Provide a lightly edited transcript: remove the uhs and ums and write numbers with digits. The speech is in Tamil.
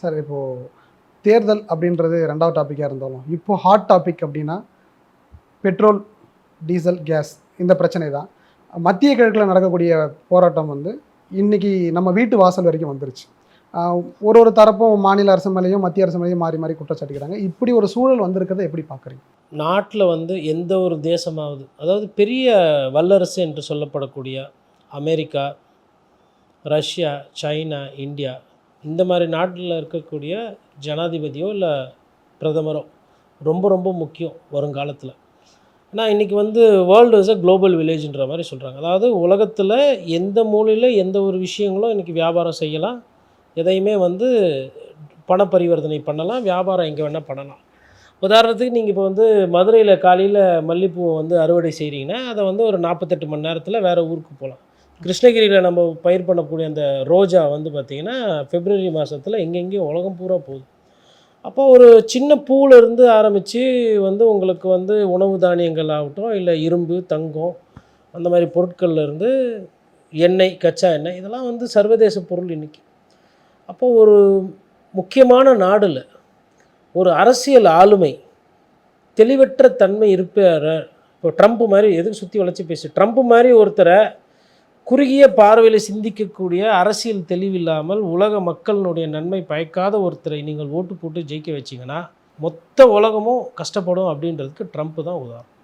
சார் இப்போது தேர்தல் அப்படின்றது ரெண்டாவது டாப்பிக்காக இருந்தாலும் இப்போது ஹாட் டாபிக் அப்படின்னா பெட்ரோல், டீசல், கேஸ் இந்த பிரச்சனை தான். மத்திய கிழக்கில் நடக்கக்கூடிய போராட்டம் வந்து இன்றைக்கி நம்ம வீட்டு வாசல் வரைக்கும் வந்துருச்சு. ஒரு ஒரு தரப்பும் மாநில அரசு மேலேயும் மத்திய அரசு மேலேயும் மாறி மாறி குற்றச்சாட்டுக்கிறாங்க. இப்படி ஒரு சூழல் வந்திருக்கிறத எப்படி பார்க்குறீங்க? நாட்டில் வந்து எந்த ஒரு தேசமாவது, அதாவது பெரிய வல்லரசு என்று சொல்லப்படக்கூடிய அமெரிக்கா, ரஷ்யா, சைனா, இந்தியா இந்த மாதிரி நாட்டில் இருக்கக்கூடிய ஜனாதிபதியோ இல்லை பிரதமரோ ரொம்ப ரொம்ப முக்கியம் வருங்காலத்தில். ஏன்னா இன்றைக்கி வந்து வேர்ல்டு இஸ் அ குளோபல் வில்லேஜ்ன்ற மாதிரி சொல்கிறாங்க. அதாவது உலகத்தில் எந்த மூலையில் எந்த ஒரு விஷயங்களும் இன்றைக்கி வியாபாரம் செய்யலாம், எதையுமே வந்து பண பரிவர்த்தனை பண்ணலாம், வியாபாரம் எங்கே வேணால் பண்ணலாம். உதாரணத்துக்கு நீங்கள் இப்போ வந்து மதுரையில் காலையில் மல்லிகைப்பூவை வந்து அறுவடை செய்கிறீங்கன்னா அதை வந்து ஒரு 48 மணி நேரத்தில் வேறு ஊருக்கு போகலாம். கிருஷ்ணகிரியில் நம்ம பயிர் பண்ணக்கூடிய அந்த ரோஜா வந்து பார்த்திங்கன்னா பிப்ரவரி மாதத்தில் எங்கெங்கேயும் உலகம் பூரா போகுது. அப்போ ஒரு சின்ன பூவிலேருந்து ஆரம்பித்து வந்து உங்களுக்கு வந்து உணவு தானியங்கள் ஆகட்டும், இல்லை இரும்பு, தங்கம் அந்த மாதிரி பொருட்கள்லேருந்து எண்ணெய், கச்சா எண்ணெய் இதெல்லாம் வந்து சர்வதேச பொருள் இன்றைக்கி. அப்போது ஒரு முக்கியமான நாடில் ஒரு அரசியல் ஆளுமை தெளிவற்ற தன்மை இருப்பார். இப்போ ட்ரம்ப் மாதிரி எதுக்கு சுற்றி வளைச்சி பேசு, ட்ரம்ப் மாதிரி ஒருத்தரை குறுகிய பார்வையில் சிந்திக்கக்கூடிய அரசியல் தெளிவில்லாமல் உலக மக்களினுடைய நன்மை பயக்காத ஒருத்தரை நீங்கள் ஓட்டு போட்டு ஜெயிக்க வச்சிங்கன்னா மொத்த உலகமும் கஷ்டப்படும் அப்படின்றதுக்கு ட்ரம்ப் தான் உதாரணம்.